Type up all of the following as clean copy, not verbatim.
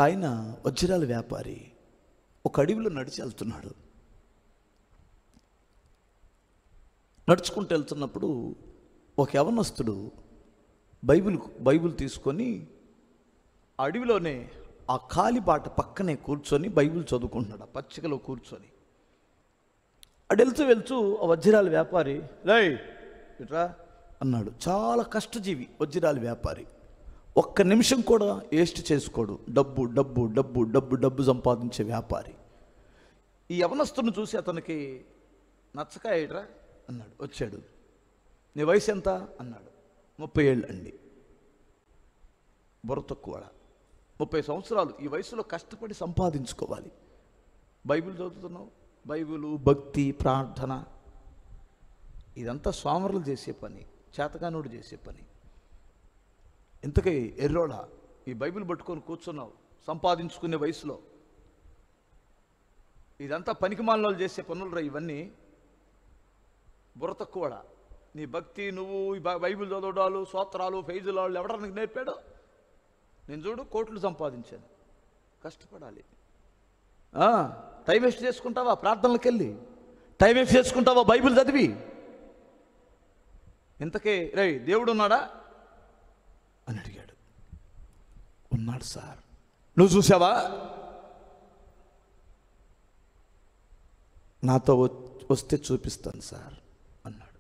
ఆయన వజ్రాల వ్యాపారి ఒక అడవిలో నడిచి వెళ్తున్నాడు. నడుచుకుంటూ వెళ్తున్నప్పుడు ఒక యవనస్తుడు బైబిల్ తీసుకొని అడవిలోనే ఆ కాలిబాట పక్కనే కూర్చొని బైబిల్ చదువుకుంటున్నాడు. ఆ పచ్చికలో కూర్చొని అటు వెళ్తూ ఆ వజ్రాల వ్యాపారి రేయ్ ఇట్రా అన్నాడు. చాలా కష్టజీవి వజ్రాల వ్యాపారి, ఒక్క నిమిషం కూడా వేస్ట్ చేసుకోడు. డబ్బు డబ్బు డబ్బు డబ్బు డబ్బు సంపాదించే వ్యాపారి. ఈ యవనస్తుని చూసి అతనికి నచ్చక ఏట్రా అన్నాడు. వచ్చాడు. నీ వయసు ఎంత అన్నాడు. 30 ఏళ్ళు అండి. బుర్ర తక్కువ, 30 సంవత్సరాలు. ఈ వయసులో కష్టపడి సంపాదించుకోవాలి. బైబిల్ చదువుతున్నావు, బైబిలు, భక్తి, ప్రార్థన, ఇదంతా స్వామరులు చేసే పని, చేతగానుడు చేసే పని. ఇంతకీ ఎర్రోడా ఈ బైబిల్ పట్టుకొని కూర్చున్నావు సంపాదించుకునే వయసులో. ఇదంతా పనికిమాలిన వాళ్ళు చేసే పనులు ఇవన్నీ. బుర్ర తక్కువడా నీ భక్తి, నువ్వు ఈ బైబిల్ చదవడాలు, స్తోత్రాలు, ఫైజులు ఎవడన్నా నీకు నేర్పాడు? నేను చూడు కోట్లు సంపాదించాను. కష్టపడాలి. టైం వేస్ట్ చేసుకుంటావా ప్రార్థనలకు వెళ్ళి? టైం వేస్ట్ చేసుకుంటావా బైబిల్ చదివి? ఇంతకే రేయ్ దేవుడు ఉన్నాడా అని అడిగాడు. ఉన్నాడు సార్. నువ్వు చూసావా? నాతో వస్తే చూపిస్తాను సార్ అన్నాడు.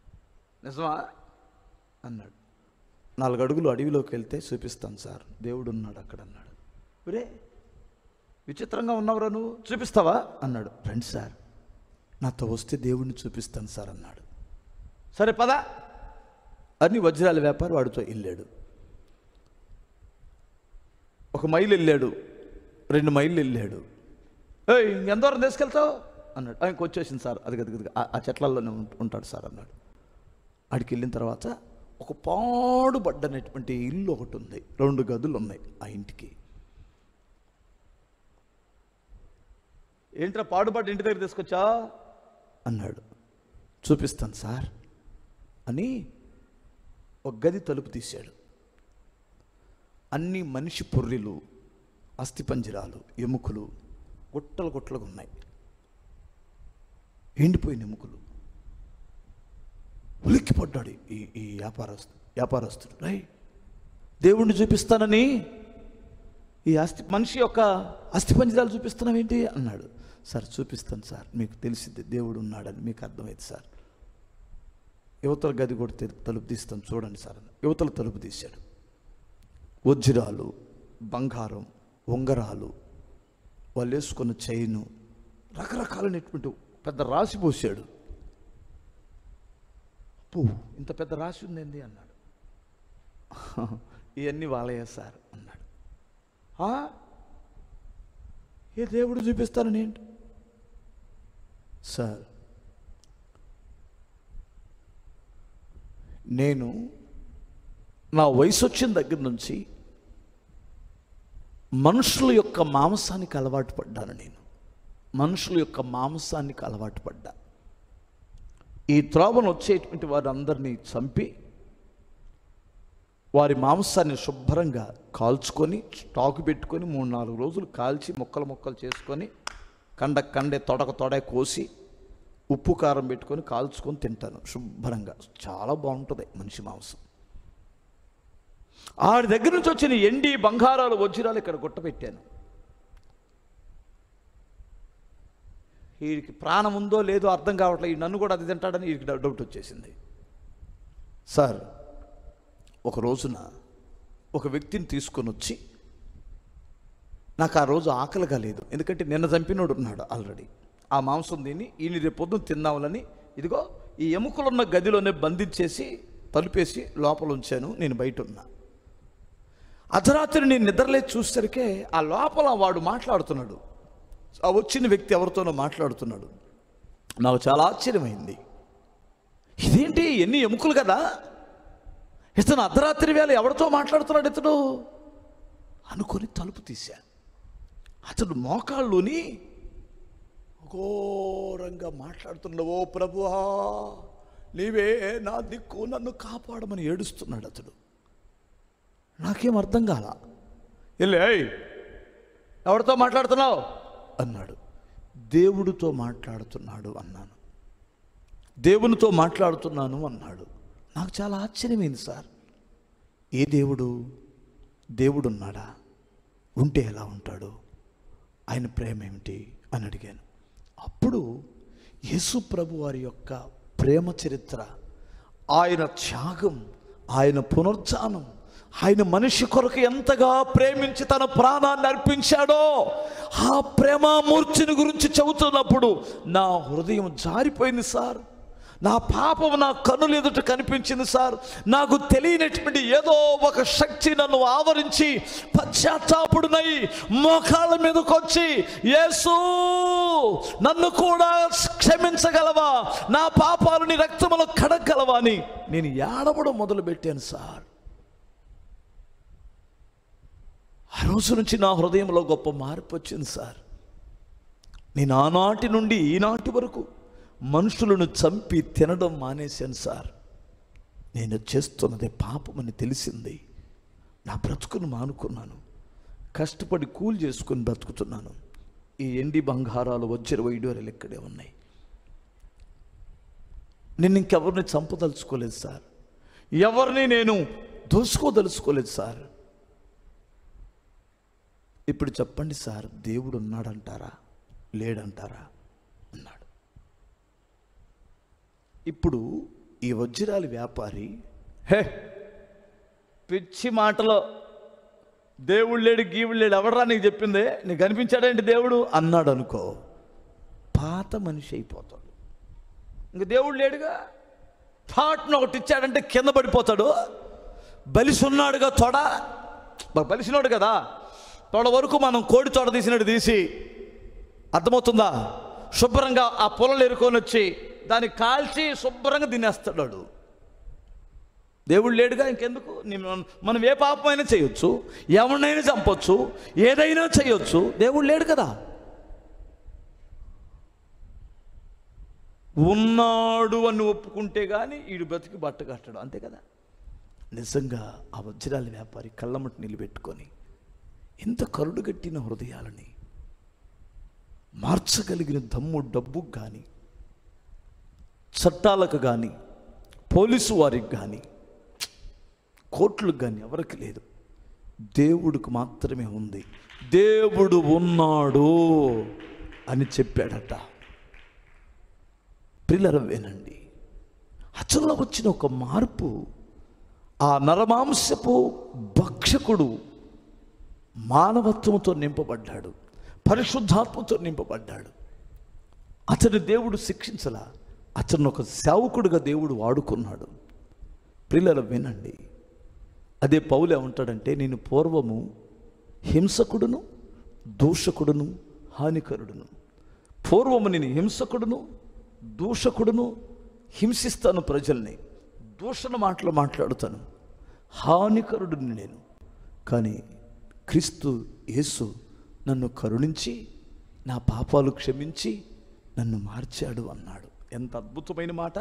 నిజమా అన్నాడు. 4 అడుగులు అడవిలోకి వెళ్తే చూపిస్తాను సార్, దేవుడు ఉన్నాడు అక్కడ అన్నాడు. ఒరే విచిత్రంగా ఉన్నవరా నువ్వు, చూపిస్తావా అన్నాడు. రండి సార్, నాతో వస్తే దేవుడిని చూపిస్తాను సార్ అన్నాడు. సరే పద అని వజ్రాల వ్యాపారి వాడితో వెళ్ళాడు. 1 మైలు వెళ్ళాడు, 2 మైళ్ళు వెళ్ళాడు. ఏయ్ ఎంత దూరం తీసుకెళ్తావు అన్నాడు. ఆయనకు వచ్చేసింది సార్, అది ఆ చెట్లల్లోనే ఉంటాడు సార్ అన్నాడు. ఆడికి వెళ్ళిన తర్వాత ఒక పాడుబడ్డనటువంటి ఇల్లు ఒకటి ఉంది, 2 గదులు ఉన్నాయి ఆ ఇంటికి. ఏంట్రా పాడుబడ్డ ఇంటి దగ్గర తీసుకొచ్చా అన్నాడు. చూపిస్తాను సార్ అని ఒక గది తలుపు తీశాడు. అన్ని మనిషి పొర్రెలు, అస్థిపంజరాలు, ఎముకలు గుట్టలు గుట్టలుగా ఉన్నాయి. ఎండిపోయిన ఎముకలు. ఉలిక్కిపడ్డాడు ఈ వ్యాపారస్తుడు. రై దేవుణ్ణి చూపిస్తానని ఈ మనిషి యొక్క అస్థిపంజరాలు చూపిస్తున్నావేంటి అన్నాడు. సార్ చూపిస్తాను సార్, మీకు తెలిసింది దేవుడు ఉన్నాడని మీకు అర్థమైంది సార్. యువతల గది కొడితే తలుపు తీస్తాను చూడండి సార్ అన్న. యువతల తలుపు తీశాడు. వజ్రాలు, బంగారం, ఉంగరాలు, వాళ్ళు వేసుకున్న చైను, రకరకాలైనటువంటి పెద్ద రాసి పోసాడు. ఇంత పెద్ద రాసి ఉందేంది అన్నాడు. ఇవన్నీ వాళ్ళయ్యా సార్ అన్నాడు. ఏ దేవుడు చూపిస్తానని ఏంటి సార్? నేను నా వయసు వచ్చిన దగ్గర నుంచి మనుషుల యొక్క మాంసానికి అలవాటు పడ్డాను. నేను మనుషుల యొక్క మాంసానికి అలవాటు పడ్డా. ఈ త్రోవను వచ్చేటువంటి వారందరినీ చంపి వారి మాంసాన్ని శుభ్రంగా కాల్చుకొని స్టాకు పెట్టుకొని 3-4 రోజులు కాల్చి ముక్కలు చేసుకొని కండే తొడక కోసి ఉప్పు కారం పెట్టుకొని కాల్చుకొని తింటాను శుభ్రంగా. చాలా బాగుంటుంది మనిషి మాంసం. ఆడి దగ్గర నుంచి వచ్చిన ఎండి బంగారాలు, వజ్రాలు ఇక్కడ గుట్టపెట్టాను. వీడికి ప్రాణం ఉందో లేదో అర్థం కావట్లేదు. ఈ నన్ను కూడా అది తింటాడని వీడికి డౌట్ వచ్చేసింది. సార్ ఒక రోజున ఒక వ్యక్తిని తీసుకొని వచ్చి, నాకు ఆ రోజు ఆకలిగా లేదు, ఎందుకంటే నిన్న చంపినోడు ఉన్నాడు ఆల్రెడీ. ఆ మాంసం తిని ఈయన రేపు పొద్దున తిందాములని ఇదిగో ఈ ఎముకలున్న గదిలోనే బంధించేసి తలుపేసి లోపల ఉంచాను. నేను బయట ఉన్నా. అర్ధరాత్రి నేను నిద్రలేచి చూసేసరికే ఆ లోపల వాడు మాట్లాడుతున్నాడు. ఆ వచ్చిన వ్యక్తి ఎవరితోనో మాట్లాడుతున్నాడు. నాకు చాలా ఆశ్చర్యమైంది. ఇదేంటి, ఎన్ని ఎముకలు కదా, ఇతను అర్ధరాత్రి వేళ ఎవరితో మాట్లాడుతున్నాడు ఇతడు అనుకొని తలుపు తీశా. అతడు మోకాళ్ళుని ఘోరంగా మాట్లాడుతున్నాడు. ఓ ప్రభువా, నీవే నా దిక్కు, నన్ను కాపాడమని ఏడుస్తున్నాడు అతడు. నాకేం అర్థం కాల. వెళ్ళి ఎవరితో మాట్లాడుతున్నావు అన్నాడు. దేవుడితో మాట్లాడుతున్నాడు అన్నాను. దేవునితో మాట్లాడుతున్నాను అన్నాడు. నాకు చాలా ఆశ్చర్యమైంది సార్. ఏ దేవుడు? దేవుడు ఉన్నాడా? ఉంటే ఎలా ఉంటాడు? ఆయన ప్రేమ ఏమిటి అని అడిగాను. అప్పుడు యేసు ప్రభు వారి యొక్క ప్రేమ చరిత్ర, ఆయన త్యాగం, ఆయన పునరుత్థానం, ఆయన మనిషి కొరకు ఎంతగా ప్రేమించి తన ప్రాణాన్ని అర్పించాడో ఆ ప్రేమామూర్తిని గురించి చెబుతున్నప్పుడు నా హృదయం జారిపోయింది సార్. నా పాపం నా కన్నుల ఎదుట కనిపించింది సార్. నాకు తెలియనటువంటి ఏదో ఒక శక్తి నన్ను ఆవరించి పశ్చాత్తాపుడునై మోకాళ్ళ మీదకి వచ్చి, యేసు నన్ను కూడా క్షమించగలవా, నా పాపాలు నీ రక్తములో కడగలవా అని నేను ఏడవడం మొదలుపెట్టాను సార్. ఆ రోజు నుంచి నా హృదయంలో గొప్ప మార్పు వచ్చింది సార్. నేను ఆనాటి నుండి ఈనాటి వరకు మనుషులను చంపి తినడం మానేశాను సార్. నేను చేస్తున్నదే పాపమని తెలిసింది. నా బ్రతుకును మానుకున్నాను. కష్టపడి కూలి చేసుకుని బ్రతుకుతున్నాను. ఈ ఎండి బంగారాలు వజ్ర వైడూర్యాలు ఇక్కడే ఉన్నాయి. నేను ఇంకెవరిని చంపదలుచుకోలేదు సార్. ఎవరిని నేను దోసుకోదలుచుకోలేదు సార్. ఇప్పుడు చెప్పండి సార్, దేవుడు ఉన్నాడంటారా లేడంటారా? అన్నాడు. ఇప్పుడు ఈ వజ్రాల వ్యాపారి, హే పిచ్చి మాటలో దేవుడు లేడు గీవుడు లేడు ఎవడరా నీకు చెప్పిందే, నీకు కనిపించాడేంటి దేవుడు అన్నాడు అనుకో, పాత మనిషి అయిపోతాడు. ఇంక దేవుడు లేడుగా, థాట్ను ఒకటి ఇచ్చాడంటే కింద పడిపోతాడు. బలిసున్నాడుగా తొడ, బలిసినాడు కదా, తొడ వరకు మనం కోడి తొడ తీసినట్టు తీసి, అర్థమవుతుందా, శుభ్రంగా ఆ పొలలు ఎరుకొని వచ్చి దాన్ని కాల్చి శుభ్రంగా తినేస్తాడు. దేవుడు లేడుగా, ఇంకెందుకు? మనం ఏ పాపమైనా చేయొచ్చు, ఎవరినైనా చంపొచ్చు, ఏదైనా చేయొచ్చు. దేవుడు లేడు కదా. ఉన్నాడు అని ఒప్పుకుంటే కానీ ఈడు బ్రతికి బట్ట కట్టడు, అంతే కదా. నిజంగా ఆ వజ్రాల వ్యాపారి కళ్ళమటి నిలబెట్టుకొని ఎంత కరుడు కట్టిన హృదయాలని మార్చగలిగిన దమ్ము డబ్బుకు కానీ, చట్టాలకు కానీ, పోలీసు వారికి కానీ, కోర్టులకు కానీ ఎవరికి లేదు. దేవుడికి మాత్రమే ఉంది. దేవుడు ఉన్నాడు అని చెప్పాడట. ప్రియులారా వినండి, అతనిలో వచ్చిన ఒక మార్పు, ఆ నరమాంసపు భక్షకుడు మానవత్వంతో నింపబడ్డాడు, పరిశుద్ధాత్మతో నింపబడ్డాడు. అతని దేవుడు శిక్షించలా, అతను ఒక సేవకుడిగా దేవుడు వాడుకున్నాడు. ప్రియులారా వినండి, అదే పౌలు ఏమంటాడంటే, నేను పూర్వము హింసకుడును, దూషకుడును, హానికరుడును. పూర్వము నేను హింసకుడును, దూషకుడును, హింసిస్తాను ప్రజల్ని, దూషణ మాటలు మాట్లాడుతాను, హానికరుడుని నేను. కానీ క్రీస్తు యేసు నన్ను కరుణించి నా పాపాలు క్షమించి నన్ను మార్చాడు అన్నాడు. ఎంత అద్భుతమైన మాట!